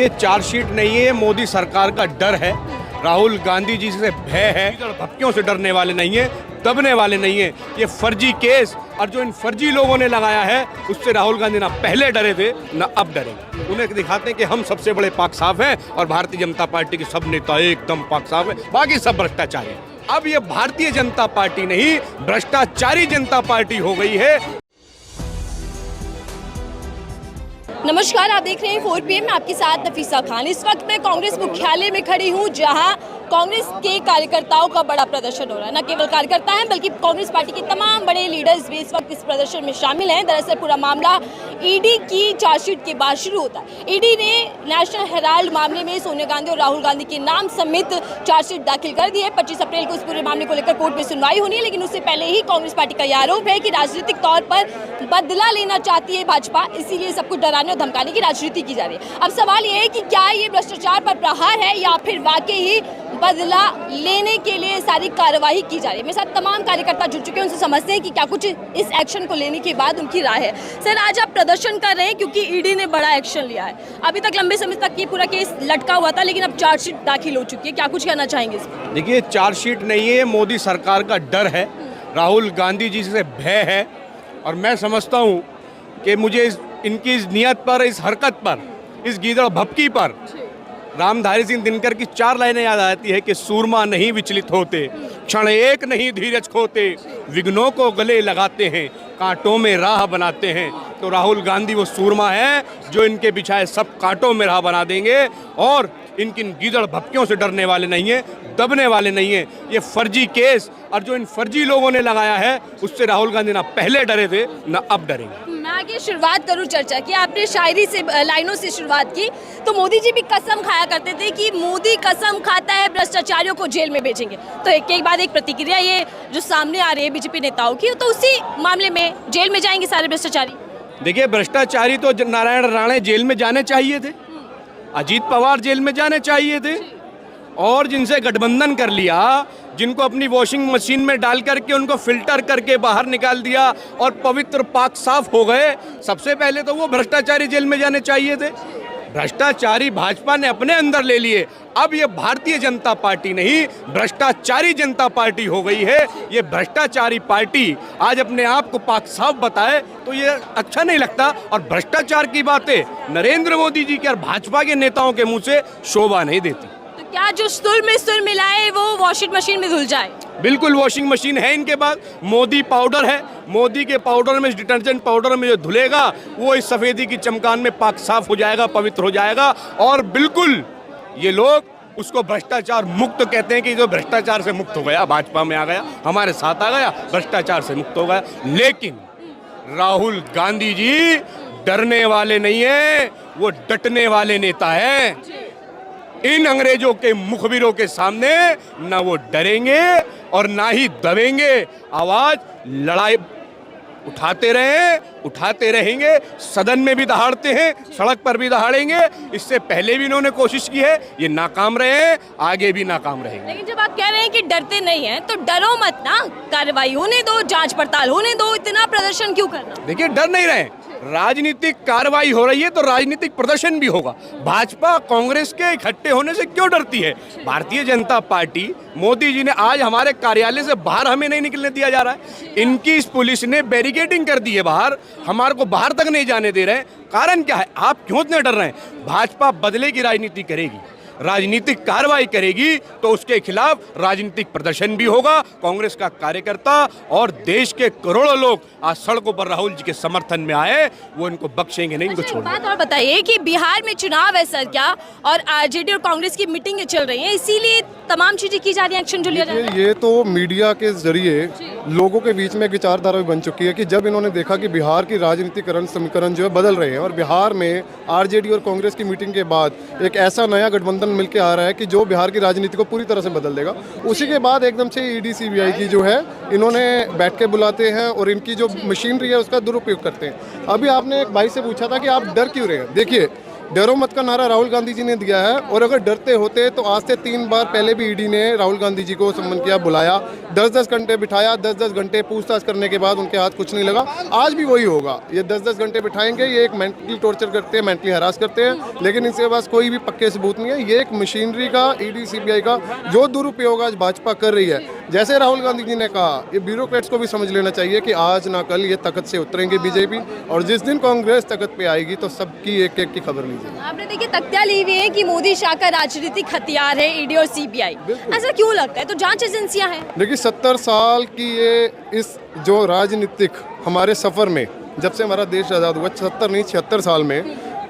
ये चार्जशीट नहीं है, ये मोदी सरकार का डर है। राहुल गांधी जी से भय है, भपकियों से डरने वाले नहीं है, दबने वाले नहीं है। ये फर्जी केस और जो इन फर्जी लोगों ने लगाया है उससे राहुल गांधी ना पहले डरे थे ना अब डरेंगे। उन्हें दिखाते हैं कि हम सबसे बड़े पाक साफ हैं और भारतीय जनता पार्टी के सब नेता एकदम पाक साफ है, बाकी सब भ्रष्टाचारी हैं। अब ये भारतीय जनता पार्टी नहीं, भ्रष्टाचारी जनता पार्टी हो गई है। नमस्कार, आप देख रहे हैं 4 PM में आपके साथ नफीसा खान। इस वक्त मैं कांग्रेस मुख्यालय में खड़ी हूं, जहां कांग्रेस के कार्यकर्ताओं का बड़ा प्रदर्शन हो रहा है। न केवल कार्यकर्ता हैं बल्कि कांग्रेस पार्टी के तमाम बड़े लीडर्स भी इस वक्त इस प्रदर्शन में शामिल हैं। दरअसल पूरा मामला ईडी की चार्जशीट के बाद शुरू होता है। ईडी ने नेशनल हेराल्ड मामले में सोनिया गांधी और राहुल गांधी के नाम समेत चार्जशीट दाखिल कर दी है। 25 अप्रैल को इस पूरे मामले को लेकर कोर्ट में सुनवाई होनी है, लेकिन उससे पहले ही कांग्रेस पार्टी का यह आरोप है कि राजनीतिक तौर पर बदला लेना चाहती है भाजपा, इसीलिए सब कुछ डराने और धमकाने की राजनीति की जा रही है। अब सवाल ये है कि क्या ये भ्रष्टाचार पर प्रहार है या फिर वाकई ही बदला लेने के लिए सारी कार्रवाई की जा रही है। मेरे साथ तमाम कार्यकर्ता जुड़ चुके हैं, उनसे समझते हैं कि क्या कुछ इस एक्शन को लेने के बाद उनकी राय है। सर, आज आप प्रदर्शन कर रहे हैं क्योंकि ईडी ने बड़ा एक्शन लिया है। अभी तक लंबे समय तक ये पूरा केस लटका हुआ था, लेकिन अब चार्जशीट दाखिल हो चुकी है। क्या कुछ कहना चाहेंगे इसमें? देखिए, चार्जशीट नहीं है, मोदी सरकार का डर है, राहुल गांधी जी से भय है। और मैं समझता हूँ कि मुझे इनकी इस नियत पर, इस हरकत पर, इस गीदड़ भपकी पर रामधारी सिंह दिनकर की 4 लाइनें याद आती है कि सूरमा नहीं विचलित होते, क्षण एक नहीं धीरज खोते, विघ्नों को गले लगाते हैं, कांटों में राह बनाते हैं। तो राहुल गांधी वो सूरमा है जो इनके बिछाए सब कांटों में राह बना देंगे और इनकी गीदड़ भपकियों से डरने वाले नहीं है, दबने वाले नहीं है। ये फर्जी केस और जो इन फर्जी लोगों ने लगाया है उससे राहुल गांधी ना पहले डरे थे ना अब डरेंगे। मैं आगे शुरुआत करूं चर्चा की। आपने शायरी से, लाइनों से शुरुआत की, तो मोदी जी भी कसम खाया करते थे कि मोदी कसम खाता है भ्रष्टाचारियों को जेल में भेजेंगे। तो एक के बाद एक प्रतिक्रिया ये जो सामने आ रही है बीजेपी नेताओं की, तो उसी मामले में जेल में जाएंगे सारे भ्रष्टाचारी। देखिए, भ्रष्टाचारी तो नारायण राणे जेल में जाने चाहिए थे, अजीत पवार जेल में जाने चाहिए थे, और जिनसे गठबंधन कर लिया, जिनको अपनी वॉशिंग मशीन में डाल करके उनको फिल्टर करके बाहर निकाल दिया और पवित्र पाक साफ हो गए, सबसे पहले तो वो भ्रष्टाचारी जेल में जाने चाहिए थे। भ्रष्टाचारी भाजपा ने अपने अंदर ले लिए। अब ये भारतीय जनता पार्टी नहीं, भ्रष्टाचारी जनता पार्टी हो गई है। ये भ्रष्टाचारी पार्टी आज अपने आप को पाक साफ बताए तो ये अच्छा नहीं लगता। और भ्रष्टाचार की बातें नरेंद्र मोदी जी के और भाजपा के नेताओं के मुंह से शोभा नहीं देती। तो क्या जो सुर में सुर मिलाए वो वॉशिंग मशीन में धुल जाए? बिल्कुल, वॉशिंग मशीन है इनके पास, मोदी पाउडर है। मोदी के पाउडर में, डिटर्जेंट पाउडर में जो धुलेगा वो इस सफेदी की चमकान में पाक साफ हो जाएगा, पवित्र हो जाएगा। और बिल्कुल ये लोग उसको भ्रष्टाचार मुक्त कहते हैं कि जो भ्रष्टाचार से मुक्त हो गया, भाजपा में आ गया, हमारे साथ आ गया, भ्रष्टाचार से मुक्त हो गया। लेकिन राहुल गांधी जी डरने वाले नहीं है, वो डटने वाले नेता हैं। इन अंग्रेजों के मुखबिरों के सामने ना वो डरेंगे और ना ही दबेंगे। आवाज लड़ाई उठाते रहेंगे, सदन में भी दहाड़ते हैं, सड़क पर भी दहाड़ेंगे। इससे पहले भी इन्होंने कोशिश की है, ये नाकाम रहे हैं, आगे भी नाकाम रहेंगे। लेकिन जब आप कह रहे हैं कि डरते नहीं हैं, तो डरो मत ना, कार्रवाई होने दो, जांच पड़ताल होने दो, इतना प्रदर्शन क्यों करना? देखिए, डर नहीं रहे, राजनीतिक कार्रवाई हो रही है तो राजनीतिक प्रदर्शन भी होगा। भाजपा कांग्रेस के इकट्ठे होने से क्यों डरती है? भारतीय जनता पार्टी, मोदी जी ने आज हमारे कार्यालय से बाहर हमें नहीं निकलने दिया जा रहा है। इनकी इस पुलिस ने बैरिकेडिंग कर दी है बाहर, हमारे को बाहर तक नहीं जाने दे रहे हैं। कारण क्या है? आप क्यों इतने डर रहे हैं? भाजपा बदले की राजनीति करेगी, राजनीतिक कार्रवाई करेगी तो उसके खिलाफ राजनीतिक प्रदर्शन भी होगा। कांग्रेस का कार्यकर्ता और देश के करोड़ों लोग आज सड़कों पर राहुल जी के समर्थन में आए, वो इनको बख्शेंगे नहीं, इनको छोड़ेंगे। बात और बताइए कि बिहार में चुनाव है सर, क्या और आरजेडी और कांग्रेस की मीटिंगें चल रही हैं, इसीलिए तमाम चीजें की जा रही हैं, एक्शन जो लिया जा रहा है। ये तो मीडिया के जरिए लोगों के बीच में एक विचारधारा भी बन चुकी है कि जब इन्होंने देखा कि बिहार की राजनीतिकरण समीकरण जो है बदल रहे हैं और बिहार में आरजेडी और कांग्रेस की मीटिंग के बाद एक ऐसा नया गठबंधन मिलके आ रहा है कि जो बिहार की राजनीति को पूरी तरह से बदल देगा, उसी के बाद एकदम से ईडी सीबीआई की जो है इन्होंने बैठ के बुलाते हैं और इनकी जो मशीनरी है उसका दुरुपयोग करते हैं। अभी आपने एक भाई से पूछा था कि आप डर क्यों रहे हैं। देखिए, डरो मत का नारा राहुल गांधी जी ने दिया है, और अगर डरते होते तो आज से 3 बार पहले भी ईडी ने राहुल गांधी जी को सम्मन किया, बुलाया, 10-10 घंटे बिठाया, 10-10 घंटे पूछताछ करने के बाद उनके हाथ कुछ नहीं लगा। आज भी वही होगा, ये 10-10 घंटे बिठाएंगे, ये एक मेंटली टॉर्चर करते हैं, मेंटली हरास करते हैं, लेकिन इनके पास कोई भी पक्के सबूत नहीं है। ये एक मशीनरी का, ईडी सीबीआई का जो दुरुपयोग आज भाजपा कर रही है। जैसे राहुल गांधी जी ने कहा, ये ब्यूरोक्रेट्स को भी समझ लेना चाहिए कि आज ना कल ये तख्त से उतरेंगे बीजेपी, और जिस दिन कांग्रेस तख्त पे आएगी तो सबकी एक एक की खबर लीजिए। आपने देखिए तख्तियां ली हुई है कि मोदी शाह का राजनीतिक हथियार है ईडी और सीबीआई, ऐसा क्यों लगता है? तो जांच एजेंसियां हैं। देखिए 70 साल की ये इस जो राजनीतिक हमारे सफ़र में, जब से हमारा देश आज़ाद हुआ, 70 नहीं 76 साल में,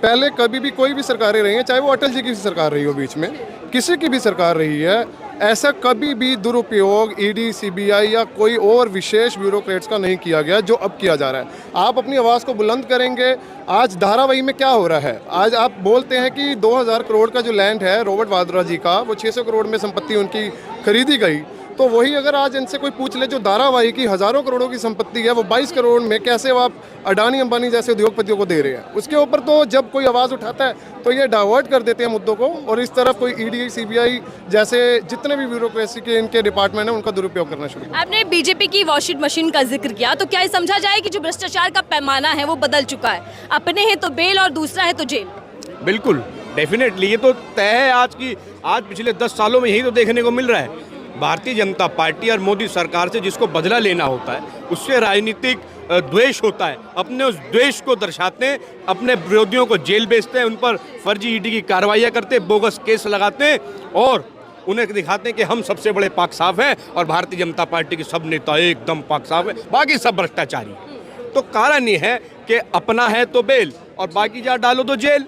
पहले कभी भी कोई भी सरकारें रही हैं, चाहे वो अटल जी की सरकार रही हो, बीच में किसी की भी सरकार रही है, ऐसा कभी भी दुरुपयोग ईडी सीबीआई या कोई और विशेष ब्यूरोक्रेट्स का नहीं किया गया जो अब किया जा रहा है। आप अपनी आवाज़ को बुलंद करेंगे। आज धारावाही में क्या हो रहा है, आज आप बोलते हैं कि 2000 करोड़ का जो लैंड है रॉबर्ट वाड्रा जी का, वो 600 करोड़ में संपत्ति उनकी खरीदी गई, तो वही अगर आज इनसे कोई पूछ ले जो धारावाही की हज़ारों करोड़ों की संपत्ति है, वो 22 करोड़ में कैसे वो आप अडानी अंबानी जैसे उद्योगपतियों को दे रहे हैं, उसके ऊपर तो जब कोई आवाज़ उठाता है तो ये डाइवर्ट कर देते हैं मुद्दों को, और इस तरफ कोई ईडी सीबीआई जैसे जितने भी ब्यूरोक्रेसी के इनके डिपार्टमेंट हैं उनका दुरुपयोग करना शुरू। आपने बीजेपी की वॉशिंग मशीन का जिक्र किया, तो क्या ये समझा जाए कि जो भ्रष्टाचार का पैमाना है वो बदल चुका है? अपने हैं तो बेल और दूसरा है तो जेल। बिल्कुल, डेफिनेटली ये तो तय है। आज पिछले 10 सालों में यही तो देखने को मिल रहा है। भारतीय जनता पार्टी और मोदी सरकार से जिसको बदला लेना होता है, उससे राजनीतिक द्वेष होता है, अपने उस द्वेष को दर्शाते हैं, अपने विरोधियों को जेल भेजते हैं, उन पर फर्जी ईडी की कार्रवाइयाँ करते हैं, बोगस केस लगाते हैं, और उन्हें दिखाते हैं कि हम सबसे बड़े पाक साफ हैं और भारतीय जनता पार्टी के सब नेता एकदम पाक साफ है, बाकी सब भ्रष्टाचारी। तो कारण ये है कि अपना है तो बेल और बाकी जा डालो तो जेल।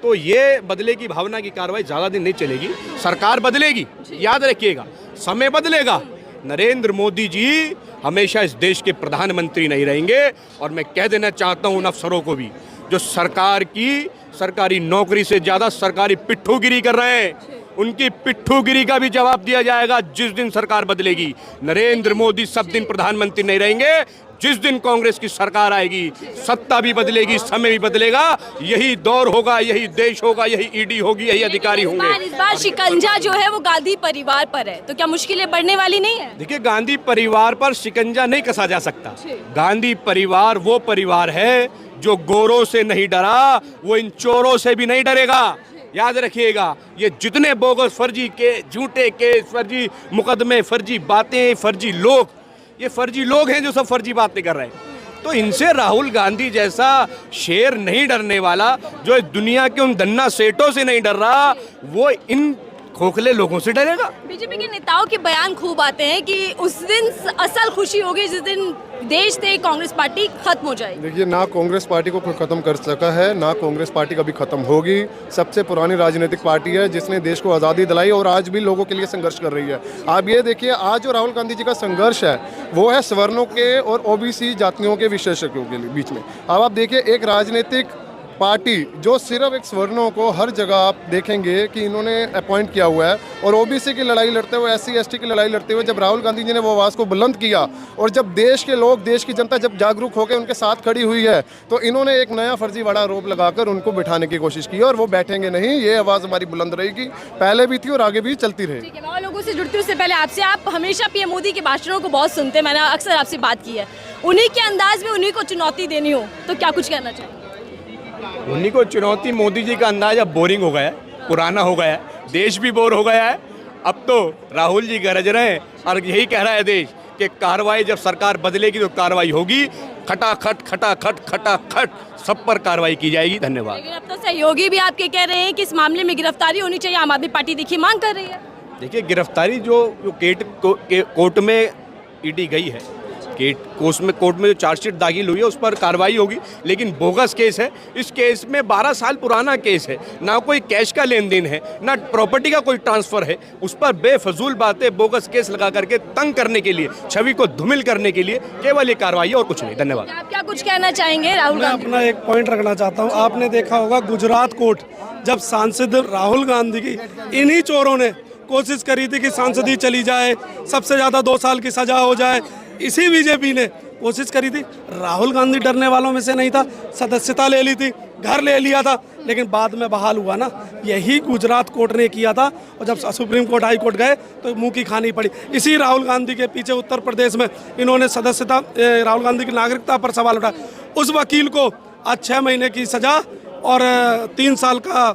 तो ये बदले की भावना की कार्रवाई ज़्यादा दिन नहीं चलेगी। सरकार बदलेगी, याद रखिएगा, समय बदलेगा। नरेंद्र मोदी जी हमेशा इस देश के प्रधानमंत्री नहीं रहेंगे। और मैं कह देना चाहता हूं उन अफसरों को भी जो सरकारी नौकरी से ज़्यादा सरकारी पिट्ठूगिरी कर रहे हैं, उनकी पिट्ठूगिरी का भी जवाब दिया जाएगा जिस दिन सरकार बदलेगी। नरेंद्र मोदी सब दिन प्रधानमंत्री नहीं रहेंगे। जिस दिन कांग्रेस की सरकार आएगी, सत्ता भी बदलेगी, समय भी बदलेगा, यही दौर होगा, यही देश होगा, यही ईडी होगी, यही अधिकारी होंगे। इस बार शिकंजा जो है वो गांधी परिवार पर है, तो क्या मुश्किलें बढ़ने वाली नहीं है? देखिए, गांधी परिवार पर शिकंजा नहीं कसा जा सकता। गांधी परिवार वो परिवार है जो गोरों से नहीं डरा, वो इन चोरों से भी नहीं डरेगा। याद रखिएगा, ये जितने बोगस फर्जी के झूठे केस, फर्जी मुकदमे, फर्जी बातें, फर्जी लोग, ये फर्जी लोग हैं जो सब फर्जी बातें कर रहे हैं। तो इनसे राहुल गांधी जैसा शेर नहीं डरने वाला, जो इस दुनिया के उन धन्ना सेठों से नहीं डर रहा, वो इन खोखले लोगों से डरेगा। बीजेपी के नेताओं के बयान खूब आते हैं कि उस दिन असल खुशी होगी जिस दिन देश से कांग्रेस पार्टी खत्म हो जाएगी। देखिए, ना कांग्रेस पार्टी को कोई खत्म कर सका है, ना कांग्रेस पार्टी कभी खत्म होगी। सबसे पुरानी राजनीतिक पार्टी है जिसने देश को आज़ादी दिलाई और आज भी लोगों के लिए संघर्ष कर रही है। आप ये देखिए, आज जो राहुल गांधी जी का संघर्ष है वो है सवर्णों के और ओबीसी जातियों के विशेषज्ञों के बीच में। अब आप देखिए, एक राजनीतिक पार्टी जो सिर्फ एक सवर्णों को हर जगह आप देखेंगे कि इन्होंने अपॉइंट किया हुआ है, और ओबीसी की लड़ाई लड़ते हुए, SC ST की लड़ाई लड़ते हुए जब राहुल गांधी जी ने वो आवाज़ को बुलंद किया, और जब देश के लोग, देश की जनता जब जागरूक होकर उनके साथ खड़ी हुई है, तो इन्होंने एक नया फर्जीवाड़ा आरोप लगाकर उनको बिठाने की कोशिश की, और वो बैठेंगे नहीं। ये आवाज़ हमारी बुलंद रहेगी, पहले भी थी और आगे भी चलती रहेगी। ठीक है, मैं और लोगों से जुड़ती हूँ। उससे पहले आपसे, आप हमेशा पीएम मोदी के भाषणों को बहुत सुनते हैं, मैंने अक्सर आपसे बात की है, उन्हीं के अंदाज में उन्हीं को चुनौती देनी हो तो क्या कुछ कहना चाहिए? उन्हीं को चुनौती, मोदी जी का अंदाज अब बोरिंग हो गया है, पुराना हो गया है, देश भी बोर हो गया है। अब तो राहुल जी गरज रहे हैं और यही कह रहा है देश कि कार्रवाई जब सरकार बदलेगी तो कार्रवाई होगी, खटाखट खटाखट खटाखट सब पर कार्रवाई की जाएगी। धन्यवाद। लेकिन अब तो सहयोगी भी आपके कह रहे हैं कि इस मामले में गिरफ्तारी होनी चाहिए, आम आदमी पार्टी देखिए मांग कर रही है। देखिए, गिरफ्तारी जो कोर्ट में ईडी गई है, कोर्ट में जो चार्जशीट दाखिल हुई है उस पर कार्रवाई होगी, लेकिन बोगस केस है। इस केस में 12 साल पुराना केस है, ना कोई कैश का लेन देन है, ना प्रॉपर्टी का कोई ट्रांसफर है, उस पर बेफजूल बातें, बोगस केस लगा करके तंग करने के लिए, छवि को धूमिल करने के लिए केवल ये कार्रवाई है और कुछ नहीं। धन्यवाद। आप क्या कुछ कहना चाहेंगे राहुल मैं गांधी? अपना एक पॉइंट रखना चाहता हूँ। आपने देखा होगा गुजरात कोर्ट, जब सांसद राहुल गांधी की इन्हीं चोरों ने कोशिश करी थी कि सांसदी चली जाए, सबसे ज़्यादा 2 साल की सजा हो जाए, इसी बीजेपी ने कोशिश करी थी। राहुल गांधी डरने वालों में से नहीं था, सदस्यता ले ली थी, घर ले लिया था, लेकिन बाद में बहाल हुआ ना, यही गुजरात कोर्ट ने किया था। और जब सुप्रीम कोर्ट हाई कोर्ट गए तो मुंह की खानी पड़ी। इसी राहुल गांधी के पीछे उत्तर प्रदेश में इन्होंने सदस्यता, राहुल गांधी की नागरिकता पर सवाल उठाया। उस वकील को आज 6 महीने की सज़ा और 3 साल का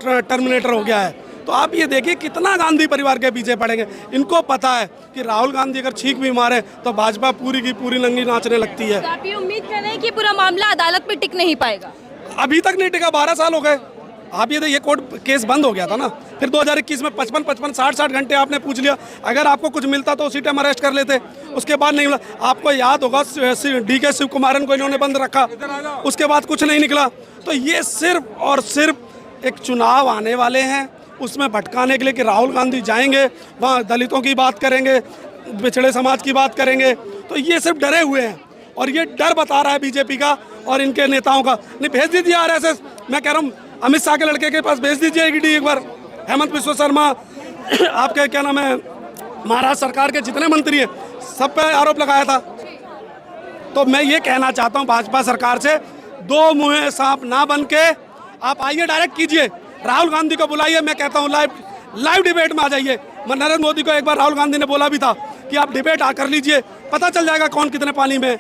टर्मिनेटर हो गया है। तो आप ये देखिए कितना गांधी परिवार के पीछे पड़ेंगे। इनको पता है कि राहुल गांधी अगर छींक भी मारे तो भाजपा पूरी की पूरी नंगी नाचने लगती है। तो आप ये उम्मीद कर रहे हैं कि पूरा मामला अदालत में टिक नहीं पाएगा? अभी तक नहीं टिका, 12 साल हो गए। आप ये देखिए कोर्ट केस बंद हो गया था ना, फिर 2021 में 55 60 घंटे आपने पूछ लिया। अगर आपको कुछ मिलता तो उसी टाइम अरेस्ट कर लेते, उसके बाद नहीं मिला। आपको याद होगा DK शिव कुमारन को इन्होंने बंद रखा, उसके बाद कुछ नहीं निकला। तो ये सिर्फ और सिर्फ एक चुनाव आने वाले हैं उसमें भटकाने के लिए कि राहुल गांधी जाएंगे वहाँ दलितों की बात करेंगे, पिछड़े समाज की बात करेंगे। तो ये सिर्फ डरे हुए हैं और ये डर बता रहा है बीजेपी का और इनके नेताओं का। नहीं, भेज दीजिए RSS। मैं कह रहा हूँ अमित शाह के लड़के के पास भेज दीजिए ED एक बार। हेमंत बिस्वा शर्मा, आपके क्या नाम है, महाराष्ट्र सरकार के जितने मंत्री हैं सब पे आरोप लगाया था। तो मैं ये कहना चाहता हूँ भाजपा सरकार से, दो मुँहे सांप ना बन के आप आइए, डायरेक्ट कीजिए, राहुल गांधी को बुलाइए। मैं कहता हूँ लाइव डिबेट में आ जाइए। नरेंद्र मोदी को एक बार राहुल गांधी ने बोला भी था कि आप डिबेट कर लीजिए, पता चल जाएगा कौन कितने पानी में।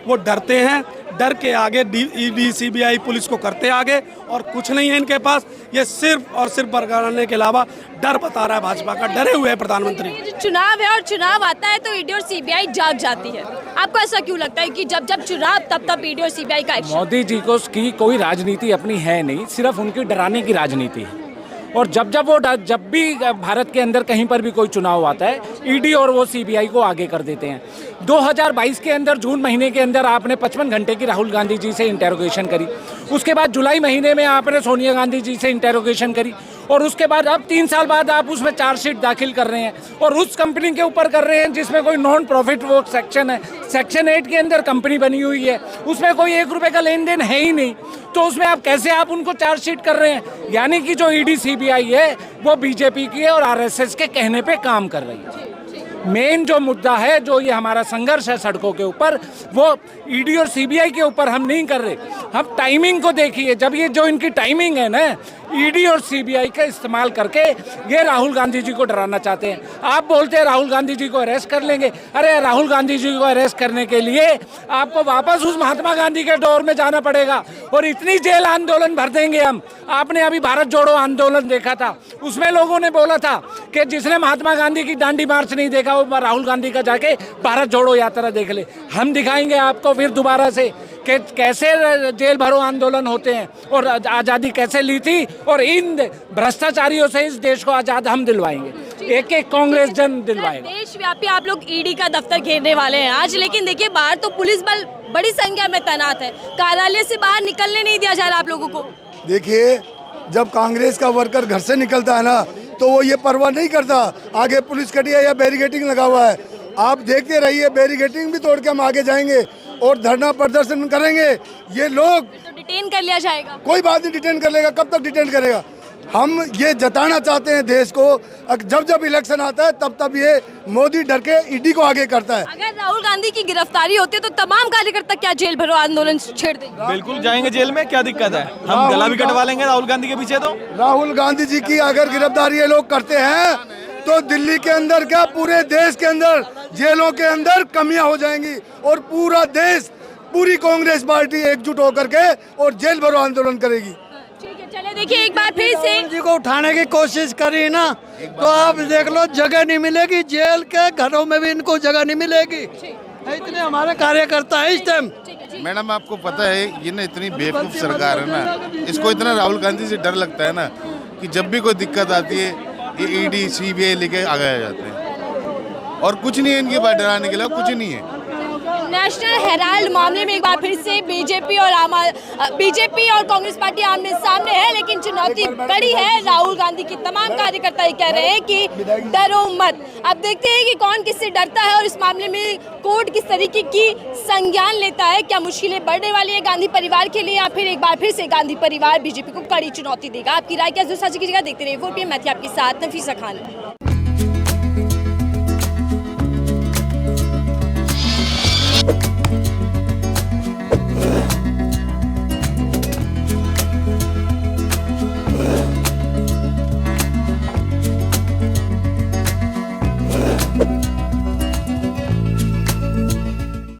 वो डरते हैं, डर के आगे ED CBI पुलिस को करते आगे और कुछ नहीं है इनके पास। ये सिर्फ और सिर्फ बरगलाने के अलावा डर बता रहा है भाजपा का। डरे हुए हैं प्रधानमंत्री। ये जो चुनाव है और चुनाव आता है तो ED और CBI जाग जाती है। आपको ऐसा क्यों लगता है कि जब जब चुनाव तब ED और CBI का एक्शन? मोदी जी को की कोई राजनीति अपनी है नहीं, सिर्फ उनकी डराने की राजनीति है। और जब भी भारत के अंदर कहीं पर भी कोई चुनाव आता है, ED और वो CBI को आगे कर देते हैं। 2022 के अंदर जून महीने के अंदर आपने 55 घंटे की राहुल गांधी जी से इंटेरोगेशन करी। उसके बाद जुलाई महीने में आपने सोनिया गांधी जी से इंटेरोगेशन करी और उसके बाद अब 3 साल बाद आप उसमें चार्जशीट दाखिल कर रहे हैं और उस कंपनी के ऊपर कर रहे हैं जिसमें कोई नॉन प्रॉफिट वो सेक्शन है। सेक्शन 8 के अंदर कंपनी बनी हुई है, उसमें कोई 1 रुपये का लेन देन है ही नहीं। तो उसमें आप कैसे उनको चार्जशीट कर रहे हैं? यानी कि जो ED CBI है वो बीजेपी की है और RSS के कहने पे काम कर रही है। मेन जो मुद्दा है, जो ये हमारा संघर्ष है सड़कों के ऊपर, वो ED और CBI के ऊपर हम नहीं कर रहे। हम टाइमिंग को देखिए, जब ये जो इनकी टाइमिंग है ना, ED और CBI का इस्तेमाल करके ये राहुल गांधी जी को डराना चाहते हैं। आप बोलते हैं राहुल गांधी जी को अरेस्ट कर लेंगे। अरे राहुल गांधी जी को अरेस्ट करने के लिए आपको वापस उस महात्मा गांधी के दौर में जाना पड़ेगा और इतनी जेल आंदोलन भर देंगे हम। आपने अभी भारत जोड़ो आंदोलन देखा था, उसमें लोगों ने बोला था कि जिसने महात्मा गांधी की दांडी मार्च नहीं देखा वो राहुल गांधी का जाके भारत जोड़ो यात्रा देख ले। हम दिखाएंगे आपको फिर दोबारा से कि कैसे जेल भरो आंदोलन होते हैं और आज़ादी कैसे ली थी और इन भ्रष्टाचारियों से इस देश को आज़ाद हम दिलवाएंगे। एक एक कांग्रेस जन दिलवाएगा। देशव्यापी आप लोग ED का दफ्तर घेरने वाले हैं आज, लेकिन देखिए बाहर तो पुलिस बल बड़ी संख्या में तैनात है, कार्यालय से बाहर निकलने नहीं दिया जा रहा आप लोगों को। देखिए, जब कांग्रेस का वर्कर घर से निकलता है ना तो वो ये परवाह नहीं करता आगे पुलिस खड़ी है या बैरिकेडिंग लगा हुआ है। आप देखते रहिए, बैरिकेडिंग भी तोड़ के हम आगे जाएंगे और धरना प्रदर्शन करेंगे। ये लोग तो डिटेन कर लिया जाएगा। कोई बात नहीं, डिटेन कर लेगा। कब तक डिटेन करेगा? हम ये जताना चाहते हैं देश को, जब जब इलेक्शन आता है तब ये मोदी डर के ED को आगे करता है। अगर राहुल गांधी की गिरफ्तारी होती है तो तमाम कार्यकर्ता क्या जेल भरो आंदोलन छेड़ देंगे? बिल्कुल जाएंगे जेल में, क्या दिक्कत है? हम गला भी कटवा लेंगे राहुल गांधी के पीछे। तो राहुल गांधी जी की अगर गिरफ्तारी ये लोग करते हैं तो दिल्ली के अंदर क्या पूरे देश के अंदर जेलों के अंदर कमियां हो जाएंगी और पूरा देश, पूरी कांग्रेस पार्टी एकजुट होकर के और जेल भरो आंदोलन करेगी। ठीक है, चले देखिए एक बार फिर से जी को उठाने की कोशिश करी ना तो आप देख लो, जगह नहीं मिलेगी। जेल के घरों में भी इनको जगह नहीं मिलेगी। इतने हमारे कार्यकर्ता है इस टाइम। मैडम आपको पता है ये ना इतनी बेवकूफ़ सरकार है ना, इसको इतना राहुल गांधी से डर लगता है ना कि जब भी कोई दिक्कत आती है ये ED CBI लेके आ जाते हैं और कुछ नहीं है इनके पास डराने के लिए, कुछ नहीं है। नेशनल हेराल्ड मामले में एक बार फिर से बीजेपी और कांग्रेस पार्टी आमने सामने है, लेकिन चुनौती बड़ी है। राहुल गांधी की तमाम कार्यकर्ता ये कह रहे हैं कि डरो मत। अब देखते हैं कि कौन किससे डरता है और इस मामले में कोर्ट किस तरीके की संज्ञान लेता है। क्या मुश्किलें बढ़ने वाली है गांधी परिवार के लिए या फिर एक बार फिर से गांधी परिवार बीजेपी को कड़ी चुनौती देगा? आपकी राय क्या? साझी कीजिएगा। देखते रहिए 4PM। मैं थी आपके साथ नफीसा खान।